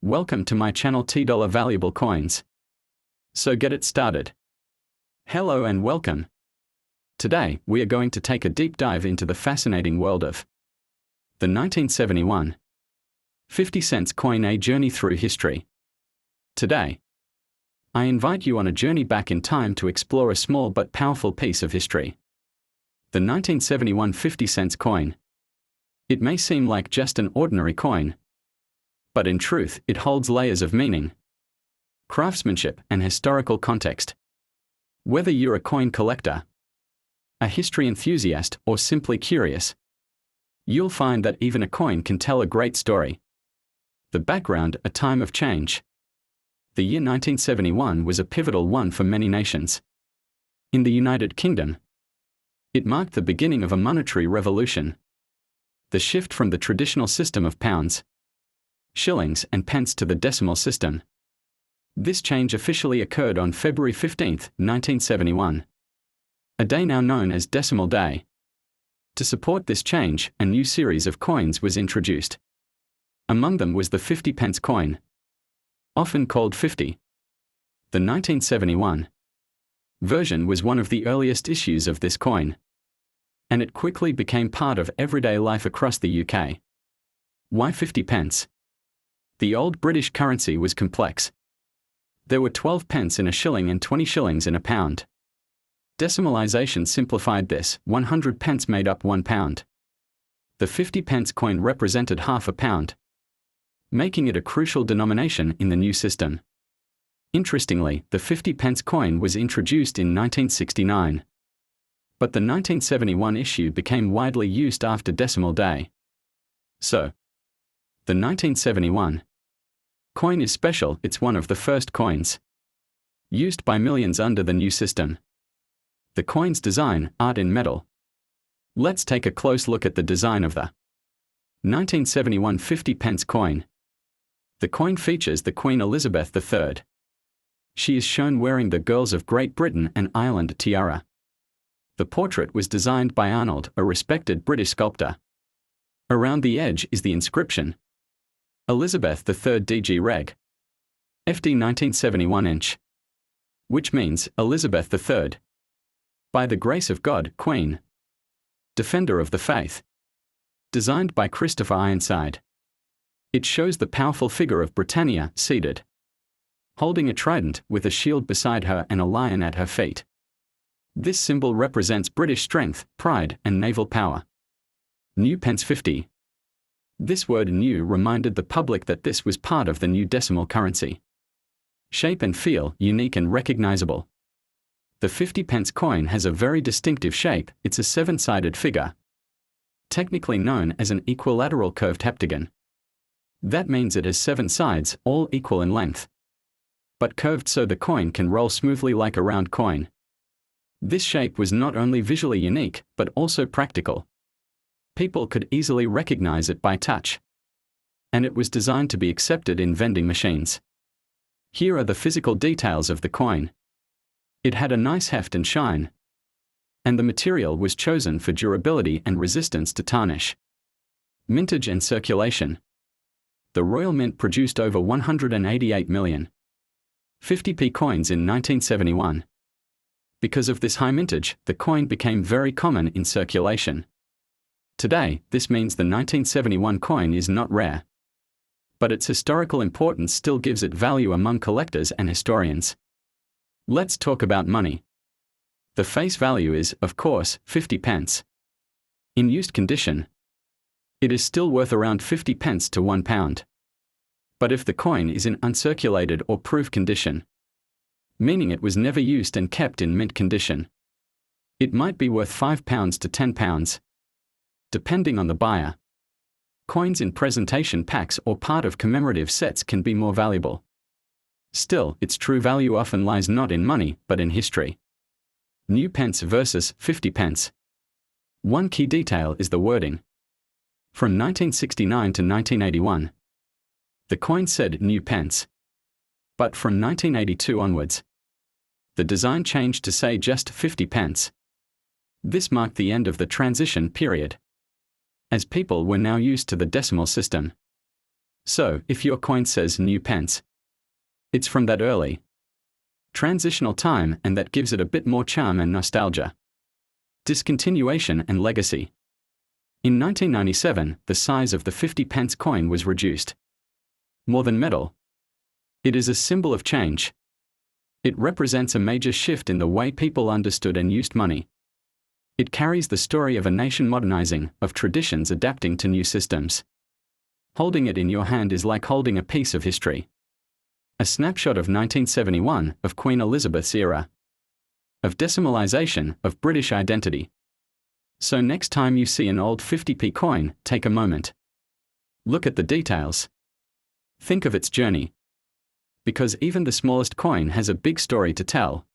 Welcome to my channel $T Valuable Coins. So get it started. Hello and welcome. Today, we are going to take a deep dive into the fascinating world of the 1971 50 cents coin, a journey through history. Today, I invite you on a journey back in time to explore a small but powerful piece of history. The 1971 50 cents coin. It may seem like just an ordinary coin, but in truth, it holds layers of meaning, craftsmanship, and historical context. Whether you're a coin collector, a history enthusiast, or simply curious, you'll find that even a coin can tell a great story. The background: a time of change. The year 1971 was a pivotal one for many nations. In the United Kingdom, it marked the beginning of a monetary revolution. The shift from the traditional system of pounds, shillings, and pence to the decimal system. This change officially occurred on February 15, 1971. A day now known as Decimal Day. To support this change, a new series of coins was introduced. Among them was the 50 pence coin, often called 50. The 1971 version was one of the earliest issues of this coin, and it quickly became part of everyday life across the UK. Why 50 pence? The old British currency was complex. There were 12 pence in a shilling and 20 shillings in a pound. Decimalisation simplified this: 100 pence made up 1 pound. The 50 pence coin represented half a pound, making it a crucial denomination in the new system. Interestingly, the 50 pence coin was introduced in 1969. But the 1971 issue became widely used after Decimal Day. So, the 1971 coin is special. It's one of the first coins used by millions under the new system. The coin's design: art in metal. Let's take a close look at the design of the 1971 50 pence coin. The coin features the Queen Elizabeth III. She is shown wearing the Girls of Great Britain and Ireland tiara. The portrait was designed by Arnold, a respected British sculptor. Around the edge is the inscription: Elizabeth III DG Reg. FD 1971 inch. Which means, Elizabeth III. By the grace of God, Queen. Defender of the Faith. Designed by Christopher Ironside. It shows the powerful figure of Britannia, seated, holding a trident, with a shield beside her and a lion at her feet. This symbol represents British strength, pride, and naval power. New pence 50. This word "new" reminded the public that this was part of the new decimal currency. Shape and feel: unique and recognizable. The 50 pence coin has a very distinctive shape. It's a 7-sided figure, technically known as an equilateral curved heptagon. That means it has 7 sides, all equal in length, but curved so the coin can roll smoothly like a round coin. This shape was not only visually unique, but also practical. People could easily recognize it by touch, and it was designed to be accepted in vending machines. Here are the physical details of the coin. It had a nice heft and shine, and the material was chosen for durability and resistance to tarnish. Mintage and circulation. The Royal Mint produced over 188 million 50p coins in 1971. Because of this high mintage, the coin became very common in circulation. Today, this means the 1971 coin is not rare, but its historical importance still gives it value among collectors and historians. Let's talk about money. The face value is, of course, 50 pence. In used condition, it is still worth around 50 pence to 1 pound. But if the coin is in uncirculated or proof condition, meaning it was never used and kept in mint condition, it might be worth £5 to £10, depending on the buyer. Coins in presentation packs or part of commemorative sets can be more valuable. Still, its true value often lies not in money, but in history. New pence versus 50 pence. One key detail is the wording. From 1969 to 1981, the coin said new pence. But from 1982 onwards, the design changed to say just 50 pence. This marked the end of the transition period, as people were now used to the decimal system. So, if your coin says new pence, it's from that early transitional time, and that gives it a bit more charm and nostalgia. Discontinuation and legacy. In 1997, the size of the 50 pence coin was reduced. More than metal, it is a symbol of change. It represents a major shift in the way people understood and used money. It carries the story of a nation modernizing, of traditions adapting to new systems. Holding it in your hand is like holding a piece of history. A snapshot of 1971, of Queen Elizabeth's era. Of decimalization, of British identity. So next time you see an old 50p coin, take a moment. Look at the details. Think of its journey. Because even the smallest coin has a big story to tell.